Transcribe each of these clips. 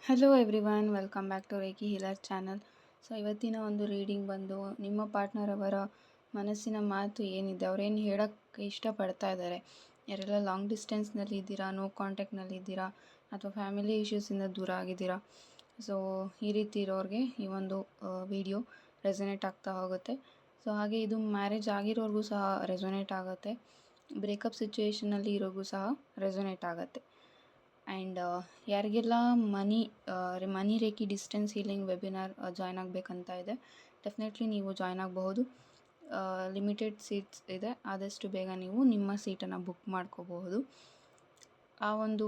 Hello everyone, welcome back to Reiki healer channel. So ಇವತ್ತಿನ ಒಂದು reading ಬಂದು ನಿಮ್ಮ ಪಾರ್ಟ್ನರ್ ಅವರ ಮನಸ್ಸಿನ ಮಾತು ಏನಿದೆ, ಅವರೇನು ಹೇಳೋಕ್ಕೆ ಇಷ್ಟಪಡ್ತಾ ಇದ್ದಾರೆ, ಯಾರೆಲ್ಲ ಲಾಂಗ್ ಡಿಸ್ಟೆನ್ಸ್ನಲ್ಲಿ ಇದ್ದೀರಾ, ನೋ ಕಾಂಟ್ಯಾಕ್ಟ್ನಲ್ಲಿ ಇದ್ದೀರಾ, ಅಥವಾ ಫ್ಯಾಮಿಲಿ ಇಶ್ಯೂಸಿಂದ ದೂರ ಆಗಿದ್ದೀರಾ. ಸೊ ಈ ರೀತಿ ಇರೋರಿಗೆ ಈ ಒಂದು ವಿಡಿಯೋ ರೆಸೊನೇಟ್ ಆಗ್ತಾ ಹೋಗುತ್ತೆ. ಸೊ ಹಾಗೆ ಇದು ಮ್ಯಾರೇಜ್ ಆಗಿರೋರಿಗೂ ಸಹ ರೆಸೊನೇಟ್ ಆಗುತ್ತೆ, ಬ್ರೇಕಪ್ ಸಿಚುವೇಷನಲ್ಲಿ ಇರೋರಿಗೂ ಸಹ ರೆಸೊನೇಟ್ ಆಗುತ್ತೆ. ಆ್ಯಂಡ್ ಯಾರಿಗೆಲ್ಲ money reiki distance healing webinar join ಆಗಬೇಕಂತ ಇದೆ, ಡೆಫಿನೆಟ್ಲಿ ನೀವು ಜಾಯ್ನ್ ಆಗಬಹುದು. ಲಿಮಿಟೆಡ್ ಸೀಟ್ಸ್ ಇದೆ, ಆದಷ್ಟು ಬೇಗ ನೀವು ನಿಮ್ಮ ಸೀಟನ್ನು ಬುಕ್ ಮಾಡ್ಕೋಬಹುದು. ಆ ಒಂದು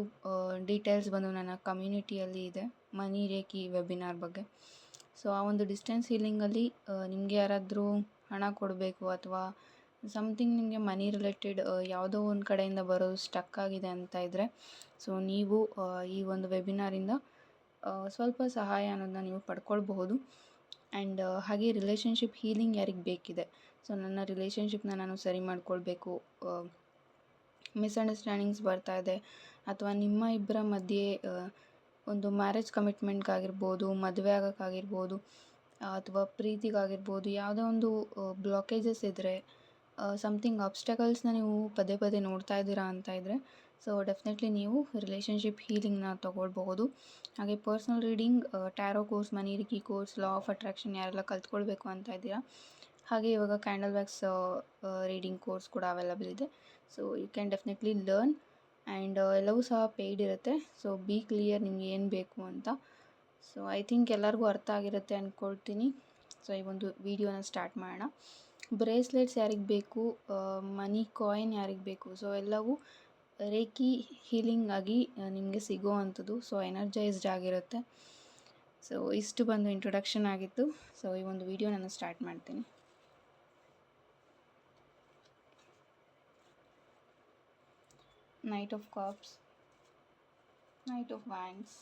ಡೀಟೇಲ್ಸ್ ಬಂದು ನನ್ನ ಕಮ್ಯುನಿಟಿಯಲ್ಲಿ ಇದೆ, ಮನಿ ರೇಖಿ ವೆಬಿನಾರ್ ಬಗ್ಗೆ. ಸೊ ಆ ಒಂದು ಡಿಸ್ಟೆನ್ಸ್ ಹೀಲಿಂಗಲ್ಲಿ ನಿಮಗೆ ಯಾರಾದರೂ ಹಣ ಕೊಡಬೇಕು ಅಥವಾ ಸಮಥಿಂಗ್ ನಿಮಗೆ ಮನಿ ರಿಲೇಟೆಡ್ ಯಾವುದೋ ಒಂದು ಕಡೆಯಿಂದ ಬರೋದು ಸ್ಟಕ್ ಆಗಿದೆ ಅಂತ ಇದ್ದರೆ, ಸೊ ನೀವು ಈ ಒಂದು ವೆಬಿನಾರಿಂದ ಸ್ವಲ್ಪ ಸಹಾಯ ಅನ್ನೋದನ್ನ ನೀವು ಪಡ್ಕೊಳ್ಬಹುದು. ಆ್ಯಂಡ್ ಹಾಗೆ ರಿಲೇಷನ್ಶಿಪ್ ಹೀಲಿಂಗ್ ಯಾರಿಗೆ ಬೇಕಿದೆ, ಸೊ ನನ್ನ ರಿಲೇಷನ್ಶಿಪ್ನ ನಾನು ಸರಿ ಮಾಡ್ಕೊಳ್ಬೇಕು, ಮಿಸ್ಅಂಡರ್ಸ್ಟ್ಯಾಂಡಿಂಗ್ಸ್ ಬರ್ತಾ ಇದೆ, ಅಥವಾ ನಿಮ್ಮ ಇಬ್ಬರ ಮಧ್ಯೆ ಒಂದು ಮ್ಯಾರೇಜ್ ಕಮಿಟ್ಮೆಂಟ್ಗಾಗಿರ್ಬೋದು, ಮದುವೆ ಆಗೋಕ್ಕಾಗಿರ್ಬೋದು, ಅಥವಾ ಪ್ರೀತಿಗಾಗಿರ್ಬೋದು, ಯಾವುದೋ ಒಂದು ಬ್ಲಾಕೇಜಸ್ ಇದ್ದರೆ, ಸಮಥಿಂಗ್ ಆಬ್ಸ್ಟಕಲ್ಸ್ನ ನೀವು ಪದೇ ಪದೇ ನೋಡ್ತಾ ಇದ್ದೀರಾ ಅಂತ ಇದ್ದರೆ, ಸೊ ಡೆಫಿನೆಟ್ಲಿ ನೀವು ರಿಲೇಷನ್ಶಿಪ್ ಹೀಲಿಂಗ್ನ ತೊಗೊಳ್ಬಹುದು. ಹಾಗೆ personal reading, tarot course, money Reiki course, law of attraction ಯಾರೆಲ್ಲ ಕಲ್ತ್ಕೊಳ್ಬೇಕು ಅಂತ ಇದ್ದೀರಾ, ಹಾಗೆ ಇವಾಗ ಕ್ಯಾಂಡಲ್ ವ್ಯಾಕ್ಸ್ ರೀಡಿಂಗ್ ಕೋರ್ಸ್ ಕೂಡ ಅವೈಲಬಲ್ ಇದೆ. So you can definitely learn. And ಎಲ್ಲವೂ ಸಹ ಪೇಯ್ಡ್ ಇರುತ್ತೆ. ಸೊ ಬಿ ಕ್ಲಿಯರ್ ನಿಮ್ಗೆ ಏನು ಬೇಕು ಅಂತ. ಸೊ ಐ ಥಿಂಕ್ ಎಲ್ಲರಿಗೂ ಅರ್ಥ ಆಗಿರುತ್ತೆ ಅಂದ್ಕೊಳ್ತೀನಿ. ಸೊ ಈ ಒಂದು ವಿಡಿಯೋನ ಸ್ಟಾರ್ಟ್ ಮಾಡೋಣ. ಬ್ರೇಸ್ಲೆಟ್ಸ್ ಯಾರಿಗೆ ಬೇಕು, ಮನಿ ಕಾಯಿನ್ ಯಾರಿಗೆ ಬೇಕು, ಸೊ ಎಲ್ಲವೂ ರೇಖಿ ಹೀಲಿಂಗ್ ಆಗಿ ನಿಮಗೆ ಸಿಗೋ ಅಂಥದ್ದು. ಸೊ ಎನರ್ಜೈಸ್ಡ್ ಆಗಿರುತ್ತೆ. ಸೊ ಇಷ್ಟು ಬಂದು ಇಂಟ್ರೊಡಕ್ಷನ್ ಆಗಿತ್ತು. ಸೊ ಈ ಒಂದು ವಿಡಿಯೋ ನಾನು ಸ್ಟಾರ್ಟ್ ಮಾಡ್ತೀನಿ. Knight of cups, knight of wands,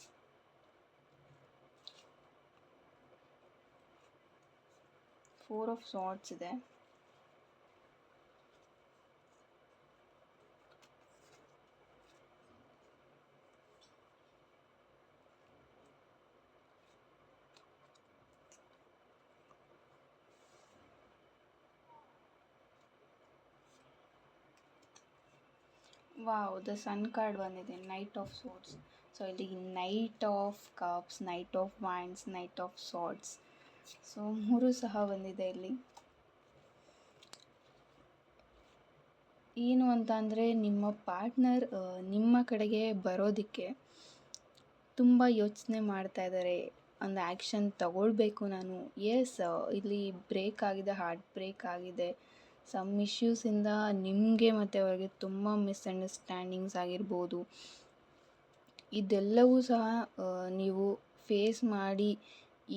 four of swords ಇದೆ, ವಾವ್, ದ ಸನ್ ಕಾರ್ಡ್ ಬಂದಿದೆ, ನೈಟ್ ಆಫ್ ಸೋರ್ಡ್ಸ್. ಸೊ ಇಲ್ಲಿ knight of cups, knight of wands, knight of swords, so ಮೂರು ಸಹ ಬಂದಿದೆ ಇಲ್ಲಿ. ಏನು ಅಂತ ಅಂದರೆ, ನಿಮ್ಮ ಪಾರ್ಟ್ನರ್ ನಿಮ್ಮ ಕಡೆಗೆ ಬರೋದಕ್ಕೆ ತುಂಬ ಯೋಚನೆ ಮಾಡ್ತಾ ಇದ್ದಾರೆ, ಒಂದು ಆ್ಯಕ್ಷನ್ ತಗೊಳ್ಬೇಕು ನಾನು. ಎಸ್, ಇಲ್ಲಿ ಬ್ರೇಕ್ ಆಗಿದೆ, ಹಾರ್ಟ್ ಬ್ರೇಕ್ ಆಗಿದೆ. ಸಮ್ ಇಶ್ಯೂಸಿಂದ ನಿಮಗೆ ಮತ್ತು ಅವರಿಗೆ ತುಂಬ ಮಿಸ್ಅಂಡರ್ಸ್ಟ್ಯಾಂಡಿಂಗ್ಸ್ ಆಗಿರ್ಬೋದು. ಇದೆಲ್ಲವೂ ಸಹ ನೀವು ಫೇಸ್ ಮಾಡಿ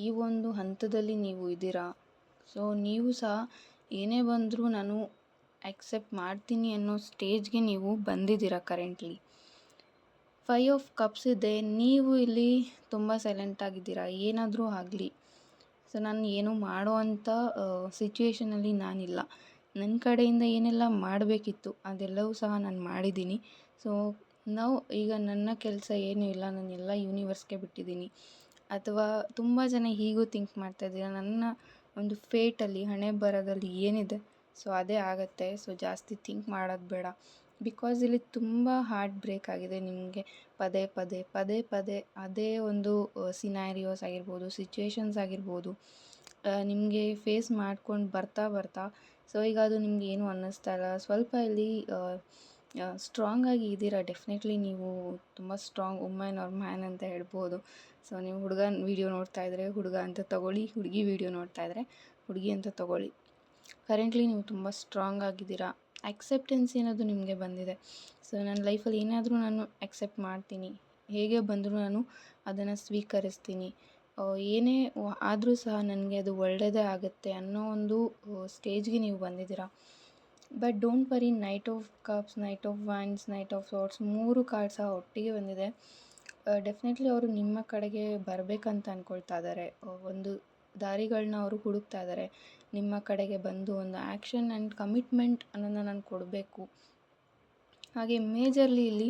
ಈ ಒಂದು ಹಂತದಲ್ಲಿ ನೀವು ಇದ್ದೀರಾ. ಸೊ ನೀವು ಸಹ ಏನೇ ಬಂದರೂ ನಾನು ಆಕ್ಸೆಪ್ಟ್ ಮಾಡ್ತೀನಿ ಅನ್ನೋ ಸ್ಟೇಜ್ಗೆ ನೀವು ಬಂದಿದ್ದೀರಾ ಕರೆಂಟ್ಲಿ. ಫೈವ್ ಆಫ್ ಕಪ್ಸ್ ಇದೆ, ನೀವು ಇಲ್ಲಿ ತುಂಬ ಸೈಲೆಂಟ್ ಆಗಿದ್ದೀರಾ, ಏನಾದರೂ ಆಗಲಿ. ಸೊ ನಾನು ಏನೂ ಮಾಡೋ ಅಂಥ ಸಿಚುವೇಷನಲ್ಲಿ ನಾನಿಲ್ಲ. ನನ್ನ ಕಡೆಯಿಂದ ಏನೆಲ್ಲ ಮಾಡಬೇಕಿತ್ತು ಅದೆಲ್ಲವೂ ಸಹ ನಾನು ಮಾಡಿದ್ದೀನಿ. ಸೊ ನಾವು ಈಗ ನನ್ನ ಕೆಲಸ ಏನೂ ಇಲ್ಲ, ನಾನೆಲ್ಲ ಯೂನಿವರ್ಸ್ಗೆ ಬಿಟ್ಟಿದ್ದೀನಿ. ಅಥವಾ ತುಂಬ ಜನ ಹೀಗೂ ಥಿಂಕ್ ಮಾಡ್ತಾಯಿದ್ದೀರಾ, ನನ್ನ ಒಂದು ಫೇಟಲ್ಲಿ, ಹಣೆ ಬರದಲ್ಲಿ ಏನಿದೆ ಸೊ ಅದೇ ಆಗುತ್ತೆ, ಸೊ ಜಾಸ್ತಿ ಥಿಂಕ್ ಮಾಡೋದು ಬೇಡ. ಬಿಕಾಸ್ ಇಲ್ಲಿ ತುಂಬ ಹಾರ್ಟ್ ಬ್ರೇಕ್ ಆಗಿದೆ ನಿಮಗೆ. ಪದೇ ಪದೇ ಪದೇ ಪದೇ ಅದೇ ಒಂದು ಸಿನಾರಿಯೋಸ್ ಆಗಿರ್ಬೋದು, ಸಿಚುವೇಶನ್ಸ್ ಆಗಿರ್ಬೋದು, ನಿಮಗೆ ಫೇಸ್ ಮಾಡ್ಕೊಂಡು ಬರ್ತಾ ಬರ್ತಾ ಸೊ ಈಗ ಅದು ನಿಮ್ಗೆ ಏನು ಅನ್ನಿಸ್ತಾ ಇಲ್ಲ. ಸ್ವಲ್ಪ ಇಲ್ಲಿ ಸ್ಟ್ರಾಂಗ್ ಆಗಿ ಇದ್ದೀರಾ. ಡೆಫಿನೆಟ್ಲಿ ನೀವು ತುಂಬ ಸ್ಟ್ರಾಂಗ್ ವುಮೆನ್ ಆರ್ ಮ್ಯಾನ್ ಅಂತ ಹೇಳ್ಬೋದು. ಸೊ ನೀವು ಹುಡುಗನ ವೀಡಿಯೋ ನೋಡ್ತಾ ಇದ್ದರೆ ಹುಡುಗ ಅಂತ ತಗೊಳ್ಳಿ, ಹುಡುಗಿ ವೀಡಿಯೋ ನೋಡ್ತಾ ಇದ್ದರೆ ಹುಡುಗಿ ಅಂತ ತಗೊಳ್ಳಿ. ಕರೆಂಟ್ಲಿ ನೀವು ತುಂಬ ಸ್ಟ್ರಾಂಗ್ ಆಗಿದ್ದೀರಾ. ಆಕ್ಸೆಪ್ಟೆನ್ಸ್ ಅನ್ನೋದು ನಿಮಗೆ ಬಂದಿದೆ. ಸೊ ನನ್ನ ಲೈಫಲ್ಲಿ ಏನಾದರೂ ನಾನು ಆಕ್ಸೆಪ್ಟ್ ಮಾಡ್ತೀನಿ, ಹೇಗೆ ಬಂದರೂ ನಾನು ಅದನ್ನು ಸ್ವೀಕರಿಸ್ತೀನಿ, ಏನೇ ಆದರೂ ಸಹ ನನಗೆ ಅದು ಒಳ್ಳೆಯದೇ ಆಗುತ್ತೆ ಅನ್ನೋ ಒಂದು ಸ್ಟೇಜ್ಗೆ ನೀವು ಬಂದಿದ್ದೀರಾ. But don't worry, knight of cups, knight of wands, knight of swords, ಮೂರು ಕಾರ್ಡ್ ಸಹ ಒಟ್ಟಿಗೆ ಬಂದಿದೆ. ಡೆಫಿನೆಟ್ಲಿ ಅವರು ನಿಮ್ಮ ಕಡೆಗೆ ಬರಬೇಕಂತ ಅಂದ್ಕೊಳ್ತಾ ಇದ್ದಾರೆ. ಒಂದು ದಾರಿಗಳನ್ನ ಅವರು ಹುಡುಕ್ತಾ ಇದ್ದಾರೆ. ನಿಮ್ಮ ಕಡೆಗೆ ಬಂದು ಒಂದು ಆ್ಯಕ್ಷನ್ ಆ್ಯಂಡ್ ಕಮಿಟ್ಮೆಂಟ್ ಅನ್ನೋದನ್ನ ನಾನು ಕೊಡಬೇಕು. ಹಾಗೆ ಮೇಜರ್ಲಿ ಇಲ್ಲಿ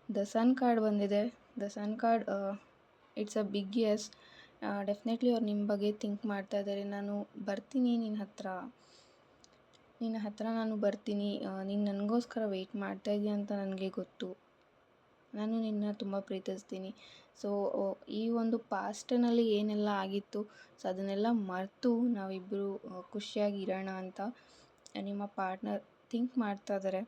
ದ ಸನ್ ಕಾರ್ಡ್ ಬಂದಿದೆ. The sun card it's a big yes. Definitely ಅವ್ರು ನಿಮ್ಮ ಬಗ್ಗೆ ಥಿಂಕ್ ಮಾಡ್ತಾ ಇದ್ದಾರೆ. ನಾನು ಬರ್ತೀನಿ ನಿನ್ನ ಹತ್ರ ನಾನು ಬರ್ತೀನಿ, ನೀನು ನನಗೋಸ್ಕರ ವೆಯ್ಟ್ ಮಾಡ್ತಾ ಇದೀಯ ಅಂತ ನನಗೆ ಗೊತ್ತು. ನಾನು ನಿನ್ನ ತುಂಬ ಪ್ರೀತಿಸ್ತೀನಿ. ಸೊ ಈ ಒಂದು ಪಾಸ್ಟ್ನಲ್ಲಿ ಏನೆಲ್ಲ ಆಗಿತ್ತು, ಸೊ ಅದನ್ನೆಲ್ಲ ಮರೆತು ನಾವಿಬ್ಬರು ಖುಷಿಯಾಗಿ ಇರೋಣ ಅಂತ ನಿಮ್ಮ ಪಾರ್ಟ್ನರ್ ಥಿಂಕ್ ಮಾಡ್ತಾ ಇದ್ದಾರೆ.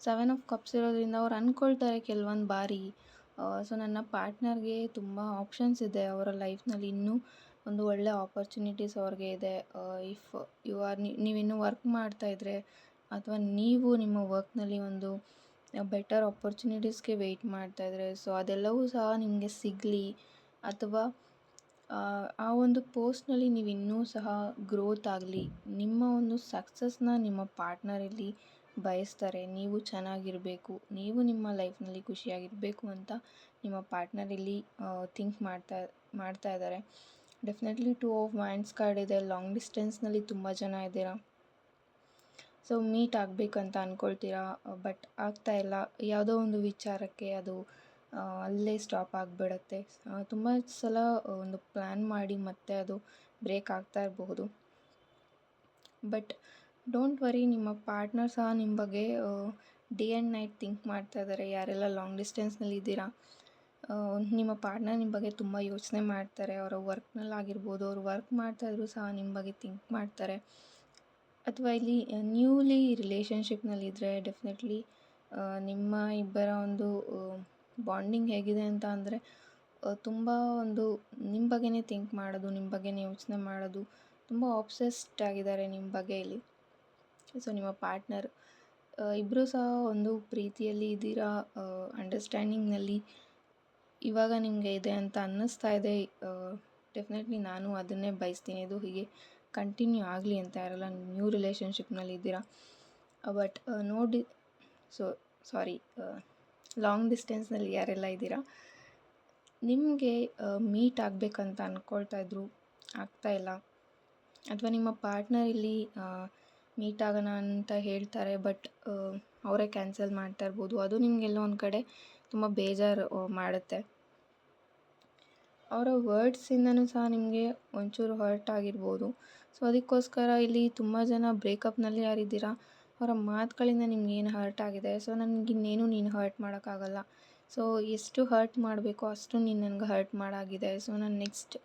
7 ಆಫ್ ಕಪ್ಸ್ ಇರೋದ್ರಿಂದ ಅವ್ರು ಅಂದ್ಕೊಳ್ತಾರೆ ಕೆಲವೊಂದು ಬಾರಿ, ಸೊ ನನ್ನ ಪಾರ್ಟ್ನರ್ಗೆ ತುಂಬ ಆಪ್ಷನ್ಸ್ ಇದೆ ಅವರ ಲೈಫ್ನಲ್ಲಿ, ಇನ್ನೂ ಒಂದು ಒಳ್ಳೆ ಆಪರ್ಚುನಿಟೀಸ್ ಅವ್ರಿಗೆ ಇದೆ. ಇಫ್ ನೀವಿನ್ನೂ ವರ್ಕ್ ಮಾಡ್ತಾಯಿದ್ರೆ ಅಥವಾ ನೀವು ನಿಮ್ಮ ವರ್ಕ್ನಲ್ಲಿ ಒಂದು ಬೆಟರ್ ಆಪರ್ಚುನಿಟೀಸ್ಗೆ ವೆಯ್ಟ್ ಮಾಡ್ತಾಯಿದ್ರೆ, ಸೊ ಅದೆಲ್ಲವೂ ಸಹ ನಿಮಗೆ ಸಿಗಲಿ. ಅಥವಾ ಆ ಒಂದು ಪೋಸ್ಟ್ನಲ್ಲಿ ನೀವು ಇನ್ನೂ ಸಹ ಗ್ರೋತ್ ಆಗಲಿ, ನಿಮ್ಮ ಒಂದು ಸಕ್ಸಸ್ನ ನಿಮ್ಮ ಪಾರ್ಟ್ನರಲ್ಲಿ ಬಯಸ್ತಾರೆ. ನೀವು ಚೆನ್ನಾಗಿರಬೇಕು, ನೀವು ನಿಮ್ಮ ಲೈಫ್ನಲ್ಲಿ ಖುಷಿಯಾಗಿರಬೇಕು ಅಂತ ನಿಮ್ಮ ಪಾರ್ಟ್ನರ್ ಇಲ್ಲಿ ಥಿಂಕ್ ಮಾಡ್ತಾ ಇದ್ದಾರೆ. ಡೆಫಿನೆಟ್ಲಿ 2 ಆಫ್ ವ್ಯಾಂಡ್ಸ್ ಕಾರ್ಡ್ ಇದೆ. ಲಾಂಗ್ ಡಿಸ್ಟೆನ್ಸ್ನಲ್ಲಿ ತುಂಬ ಜನ ಇದ್ದೀರಾ. ಸೊ ಮೀಟ್ ಆಗಬೇಕಂತ ಅಂದ್ಕೊಳ್ತೀರಾ, ಬಟ್ ಆಗ್ತಾ ಇಲ್ಲ. ಯಾವುದೋ ಒಂದು ವಿಚಾರಕ್ಕೆ ಅದು ಅಲ್ಲೇ ಸ್ಟಾಪ್ ಆಗಿಬಿಡತ್ತೆ. ತುಂಬ ಸಲ ಒಂದು ಪ್ಲ್ಯಾನ್ ಮಾಡಿ ಮತ್ತೆ ಅದು ಬ್ರೇಕ್ ಆಗ್ತಾ ಇರಬಹುದು. ಬಟ್ ಡೋಂಟ್ ವರಿ, ನಿಮ್ಮ ಪಾರ್ಟ್ನರ್ ಸಹ ನಿಮ್ಮ ಬಗ್ಗೆ ಡೇ ಆ್ಯಂಡ್ ನೈಟ್ ಥಿಂಕ್ ಮಾಡ್ತಾ ಇದ್ದಾರೆ. ಯಾರೆಲ್ಲ ಲಾಂಗ್ ಡಿಸ್ಟೆನ್ಸ್ನಲ್ಲಿ ಇದ್ದೀರಾ, ನಿಮ್ಮ ಪಾರ್ಟ್ನರ್ ನಿಮ್ಮ ಬಗ್ಗೆ ತುಂಬ ಯೋಚನೆ ಮಾಡ್ತಾರೆ. ಅವರ ವರ್ಕ್ನಲ್ಲಾಗಿರ್ಬೋದು, ಅವರು ವರ್ಕ್ ಮಾಡ್ತಾಯಿದ್ರು ಸಹ ನಿಮ್ಮ ಬಗ್ಗೆ ಥಿಂಕ್ ಮಾಡ್ತಾರೆ. ಅಥವಾ ಇಲ್ಲಿ ನ್ಯೂಲಿ ರಿಲೇಷನ್ಶಿಪ್ನಲ್ಲಿದ್ದರೆ ಡೆಫಿನೆಟ್ಲಿ ನಿಮ್ಮ ಇಬ್ಬರ ಒಂದು ಬಾಂಡಿಂಗ್ ಹೇಗಿದೆ ಅಂತ ಅಂದರೆ ತುಂಬ ಒಂದು ನಿಮ್ಮ ಬಗ್ಗೆನೇ ಥಿಂಕ್ ಮಾಡೋದು, ನಿಮ್ಮ ಬಗ್ಗೆನೇ ಯೋಚನೆ ಮಾಡೋದು, ತುಂಬ ಆಬ್ಸೆಸ್ಡ್ ಆಗಿದ್ದಾರೆ ನಿಮ್ಮ ಬಗ್ಗೆ ಇಲ್ಲಿ. ಸೊ ನಿಮ್ಮ ಪಾರ್ಟ್ನರ್ ಇಬ್ಬರೂ ಸಹ ಒಂದು ಪ್ರೀತಿಯಲ್ಲಿ ಇದ್ದೀರಾ, ಅಂಡರ್ಸ್ಟ್ಯಾಂಡಿಂಗ್ನಲ್ಲಿ ಇವಾಗ ನಿಮಗೆ ಇದೆ ಅಂತ ಅನ್ನಿಸ್ತಾ ಇದೆ. ಡೆಫಿನೆಟ್ಲಿ ನಾನು ಅದನ್ನೇ ಬಯಸ್ತೀನಿ, ಇದು ಹೀಗೆ ಕಂಟಿನ್ಯೂ ಆಗಲಿ ಅಂತ. ಯಾರೆಲ್ಲ ನ್ಯೂ ರಿಲೇಷನ್ಶಿಪ್ನಲ್ಲಿ ಇದ್ದೀರಾ, ಬಟ್ ಲಾಂಗ್ ಡಿಸ್ಟೆನ್ಸ್ನಲ್ಲಿ ಯಾರೆಲ್ಲ ಇದ್ದೀರಾ, ನಿಮಗೆ ಮೀಟ್ ಆಗಬೇಕಂತ ಅಂದ್ಕೊಳ್ತಾ ಇದ್ರು, ಆಗ್ತಾ ಇಲ್ಲ. ಅಥವಾ ನಿಮ್ಮ ಪಾರ್ಟ್ನರ್ ಇಲ್ಲಿ ಮೀಟ್ ಆಗೋಣ ಅಂತ ಹೇಳ್ತಾರೆ, ಬಟ್ ಅವರೇ ಕ್ಯಾನ್ಸಲ್ ಮಾಡ್ತಾ ಇರ್ಬೋದು. ಅದು ನಿಮಗೆಲ್ಲೋ ಒಂದು ಕಡೆ ತುಂಬ ಬೇಜಾರು ಮಾಡುತ್ತೆ. ಅವರ ವರ್ಡ್ಸಿಂದನೂ ಸಹ ನಿಮಗೆ ಒಂಚೂರು ಹರ್ಟ್ ಆಗಿರ್ಬೋದು. ಸೊ ಅದಕ್ಕೋಸ್ಕರ ಇಲ್ಲಿ ತುಂಬ ಜನ ಬ್ರೇಕಪ್ನಲ್ಲಿ ಯಾರಿದ್ದೀರಾ, ಅವರ ಮಾತುಗಳಿಂದ ನಿಮ್ಗೇನು ಹರ್ಟ್ ಆಗಿದೆ. ಸೊ ನನಗಿನ್ನೇನು ನೀನು ಹರ್ಟ್ ಮಾಡೋಕ್ಕಾಗಲ್ಲ, ಸೊ ಎಷ್ಟು ಹರ್ಟ್ ಮಾಡಬೇಕೋ ಅಷ್ಟು ನೀನು ನನಗೆ ಹರ್ಟ್ ಮಾಡಾಗಿದೆ. ಸೊ ನಾನು ನೆಕ್ಸ್ಟ್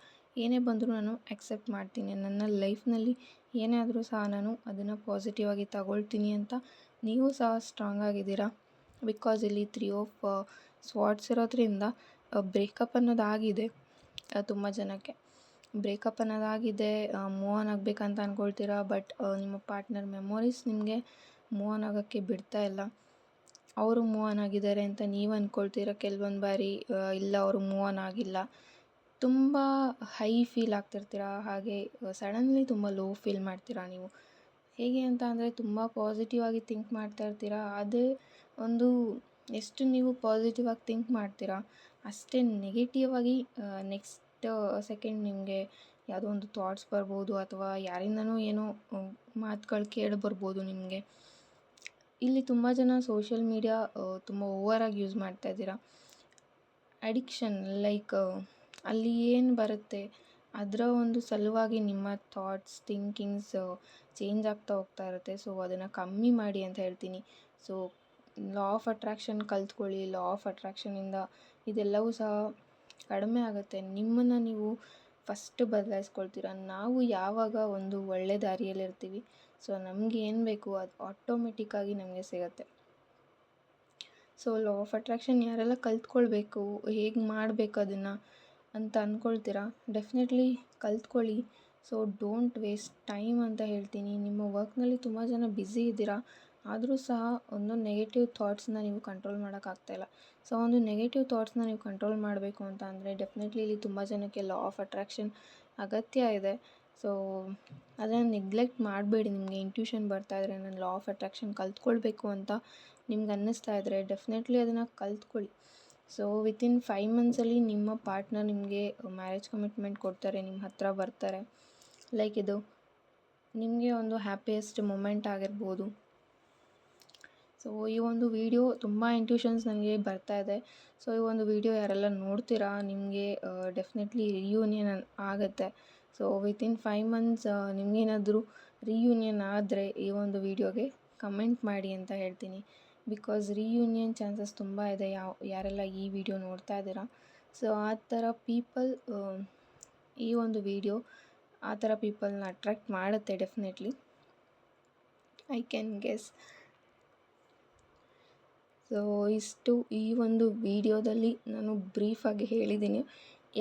ಏನೇ ಬಂದರೂ ನಾನು ಅಕ್ಸೆಪ್ಟ್ ಮಾಡ್ತೀನಿ. ನನ್ನ ಲೈಫ್ನಲ್ಲಿ ಏನೇ ಆದರೂ ಸಹ ನಾನು ಅದನ್ನು ಪಾಸಿಟಿವ್ ಆಗಿ ತಗೊಳ್ತೀನಿ ಅಂತ ನೀವು ಸಹ ಸ್ಟ್ರಾಂಗ್ ಆಗಿದ್ದೀರಾ. ಬಿಕಾಸ್ ಇಲ್ಲಿ 3 ಆಫ್ ಸ್ವಾರ್ಡ್ಸ್ ಇರೋದ್ರಿಂದ ಬ್ರೇಕಪ್ ಅನ್ನೋದಾಗಿದೆ. ತುಂಬ ಜನಕ್ಕೆ ಬ್ರೇಕಪ್ ಅನ್ನೋದಾಗಿದೆ. ಮೂವ್ ಆನ್ ಆಗಬೇಕಂತ ಅಂದ್ಕೊಳ್ತೀರಾ, ಬಟ್ ನಿಮ್ಮ ಪಾರ್ಟ್ನರ್ ಮೆಮೊರೀಸ್ ನಿಮಗೆ ಮೂವ್ ಆನ್ ಆಗೋಕ್ಕೆ ಬಿಡ್ತಾ ಇಲ್ಲ. ಅವರು ಮೂವ್ ಆನ್ ಆಗಿದ್ದಾರೆ ಅಂತ ನೀವು ಅಂದ್ಕೊಳ್ತೀರಾ. ಕೆಲವೊಂದು ಬಾರಿ ಇಲ್ಲ, ಅವರು ಮೂವ್ ಆನ್ ಆಗಿಲ್ಲ. ತುಂಬ ಹೈ ಫೀಲ್ ಆಗ್ತಿರ್ತೀರ, ಹಾಗೆ ಸಡನ್ಲಿ ತುಂಬ ಲೋ ಫೀಲ್ ಮಾಡ್ತೀರಾ. ನೀವು ಹೇಗೆ ಅಂತ ಅಂದರೆ ತುಂಬ ಪಾಸಿಟಿವ್ ಆಗಿ ಥಿಂಕ್ ಮಾಡ್ತಾ ಇರ್ತೀರಾ. ಅದೇ ಒಂದು ಎಷ್ಟು ನೀವು ಪಾಸಿಟಿವ್ ಆಗಿ ಥಿಂಕ್ ಮಾಡ್ತೀರಾ, ಅಷ್ಟೇ ನೆಗೆಟಿವ್ ಆಗಿ ನೆಕ್ಸ್ಟ್ ಸೆಕೆಂಡ್ ನಿಮಗೆ ಯಾವುದೋ ಒಂದು ಥಾಟ್ಸ್ ಬರ್ಬೋದು, ಅಥವಾ ಯಾರಿಂದನೂ ಏನೋ ಮಾತುಗಳು ಕೇಳಿ ಬರ್ಬೋದು ನಿಮಗೆ. ಇಲ್ಲಿ ತುಂಬ ಜನ ಸೋಷಿಯಲ್ ಮೀಡಿಯಾ ತುಂಬ ಓವರಾಗಿ ಯೂಸ್ ಮಾಡ್ತಾ ಇದ್ದೀರಾ. ಅಡಿಕ್ಷನ್ ಲೈಕ್ ಅಲ್ಲಿ ಏನು ಬರುತ್ತೆ ಅದರ ಒಂದು ಸಲುವಾಗಿ ನಿಮ್ಮ ಥಾಟ್ಸ್ ಥಿಂಕಿಂಗ್ಸ್ ಚೇಂಜ್ ಆಗ್ತಾ ಹೋಗ್ತಾ ಇರುತ್ತೆ. ಸೊ ಅದನ್ನು ಕಮ್ಮಿ ಮಾಡಿ ಅಂತ ಹೇಳ್ತೀನಿ. ಸೊ ಲಾ ಆಫ್ ಅಟ್ರಾಕ್ಷನ್ ಕಲ್ತ್ಕೊಳ್ಳಿ. ಲಾ ಆಫ್ ಅಟ್ರಾಕ್ಷನಿಂದ ಇದೆಲ್ಲವೂ ಸಹ ಕಡಿಮೆ ಆಗುತ್ತೆ. ನಿಮ್ಮನ್ನು ನೀವು ಫಸ್ಟ್ ಬದಲಾಯಿಸ್ಕೊಳ್ತೀರ. ನಾವು ಯಾವಾಗ ಒಂದು ಒಳ್ಳೆ ದಾರಿಯಲ್ಲಿರ್ತೀವಿ, ಸೊ ನಮ್ಗೆ ಏನು ಬೇಕು ಅದು ಆಟೋಮೆಟಿಕ್ಕಾಗಿ ನಮಗೆ ಸಿಗುತ್ತೆ. ಸೊ ಲಾ ಆಫ್ ಅಟ್ರಾಕ್ಷನ್ ಯಾರೆಲ್ಲ ಕಲ್ತ್ಕೊಳ್ಬೇಕು, ಹೇಗೆ ಮಾಡಬೇಕು ಅದನ್ನು ಅಂತ ಅಂದ್ಕೊಳ್ತೀರಾ, ಡೆಫಿನೆಟ್ಲಿ ಕಲ್ತ್ಕೊಳ್ಳಿ. ಸೊ ಡೋಂಟ್ ವೇಸ್ಟ್ ಟೈಮ್ ಅಂತ ಹೇಳ್ತೀನಿ. ನಿಮ್ಮ ವರ್ಕ್ನಲ್ಲಿ ತುಂಬ ಜನ ಬ್ಯುಸಿ ಇದ್ದೀರಾ, ಆದರೂ ಸಹ ಒಂದು ನೆಗೆಟಿವ್ ಥಾಟ್ಸ್ನ ನೀವು ಕಂಟ್ರೋಲ್ ಮಾಡೋಕ್ಕಾಗ್ತಾಯಿಲ್ಲ. ಸೊ ಒಂದು ನೆಗೆಟಿವ್ ಥಾಟ್ಸ್ನ ನೀವು ಕಂಟ್ರೋಲ್ ಮಾಡಬೇಕು ಅಂತ ಅಂದರೆ ಡೆಫಿನೆಟ್ಲಿ ಇಲ್ಲಿ ತುಂಬ ಜನಕ್ಕೆ ಲಾ ಆಫ್ ಅಟ್ರಾಕ್ಷನ್ ಅಗತ್ಯ ಇದೆ. ಸೊ ಅದನ್ನು ನೆಗ್ಲೆಕ್ಟ್ ಮಾಡಬೇಡಿ. ನಿಮಗೆ ಇಂಟ್ಯೂಷನ್ ಬರ್ತಾ ಇದ್ದರೆ ನಾನು ಲಾ ಆಫ್ ಅಟ್ರಾಕ್ಷನ್ ಕಲ್ತ್ಕೊಳ್ಬೇಕು ಅಂತ ನಿಮ್ಗೆ ಅನ್ನಿಸ್ತಾ ಇದ್ದರೆ ಡೆಫಿನೆಟ್ಲಿ ಅದನ್ನು ಕಲ್ತ್ಕೊಳ್ಳಿ. ಸೊ ವಿತಿನ್ 5 ಮಂತ್ಸಲ್ಲಿ ನಿಮ್ಮ ಪಾರ್ಟ್ನರ್ ನಿಮಗೆ ಮ್ಯಾರೇಜ್ ಕಮಿಟ್ಮೆಂಟ್ ಕೊಡ್ತಾರೆ, ನಿಮ್ಮ ಹತ್ರ ಬರ್ತಾರೆ. ಲೈಕ್ ಇದು ನಿಮಗೆ ಒಂದು ಹ್ಯಾಪಿಯೆಸ್ಟ್ ಮೂಮೆಂಟ್ ಆಗಿರ್ಬೋದು. ಸೊ ಈ ಒಂದು ವಿಡಿಯೋ ತುಂಬ ಇಂಟ್ಯೂಷನ್ಸ್ ನನಗೆ ಬರ್ತಾ ಇದೆ. ಸೊ ಈ ಒಂದು ವಿಡಿಯೋ ಯಾರೆಲ್ಲ ನೋಡ್ತೀರಾ ನಿಮಗೆ ಡೆಫಿನೆಟ್ಲಿ ರಿಯೂನಿಯನ್ ಆಗುತ್ತೆ. ಸೊ ವಿತಿನ್ 5 ಮಂತ್ಸ್ ನಿಮಗೇನಾದರೂ ರಿಯೂನಿಯನ್ ಆದರೆ ಈ ಒಂದು ವಿಡಿಯೋಗೆ ಕಮೆಂಟ್ ಮಾಡಿ ಅಂತ ಹೇಳ್ತೀನಿ. ಬಿಕಾಸ್ ರಿಯೂನಿಯನ್ ಚಾನ್ಸಸ್ ತುಂಬ ಇದೆ ಯಾರೆಲ್ಲ ಈ ವಿಡಿಯೋ ನೋಡ್ತಾ ಇದ್ದೀರಾ. ಸೊ ಆ ಥರ ಪೀಪಲ್ ಈ ಒಂದು ವಿಡಿಯೋ ಆ ಥರ ಪೀಪಲ್ನ ಅಟ್ರ್ಯಾಕ್ಟ್ ಮಾಡುತ್ತೆ definitely. I can guess. So ಇಷ್ಟು ಈ ಒಂದು ವಿಡಿಯೋದಲ್ಲಿ ನಾನು ಬ್ರೀಫಾಗಿ ಹೇಳಿದ್ದೀನಿ.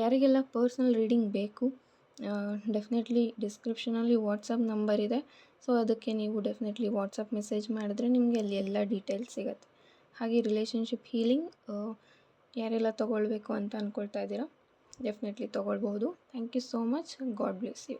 ಯಾರಿಗೆಲ್ಲ ಪರ್ಸ್ನಲ್ ರೀಡಿಂಗ್ ಬೇಕು ಡೆಫಿನೆಟ್ಲಿ ಡಿಸ್ಕ್ರಿಪ್ಷನಲ್ಲಿ ವಾಟ್ಸಪ್ ನಂಬರ್ ಇದೆ. ಸೊ ಅದಕ್ಕೆ ನೀವು ಡೆಫಿನೆಟ್ಲಿ ವಾಟ್ಸಪ್ ಮೆಸೇಜ್ ಮಾಡಿದ್ರೆ ನಿಮಗೆ ಅಲ್ಲಿ ಎಲ್ಲ ಡೀಟೇಲ್ಸ್ ಸಿಗುತ್ತೆ. ಹಾಗೆ ರಿಲೇಷನ್ಶಿಪ್ ಹೀಲಿಂಗ್ ಯಾರೆಲ್ಲ ತೊಗೊಳ್ಬೇಕು ಅಂತ ಅಂದ್ಕೊಳ್ತಾ ಇದ್ದೀರಾ ಡೆಫಿನೆಟ್ಲಿ ತೊಗೊಳ್ಬಹುದು. Thank you so much. God bless you.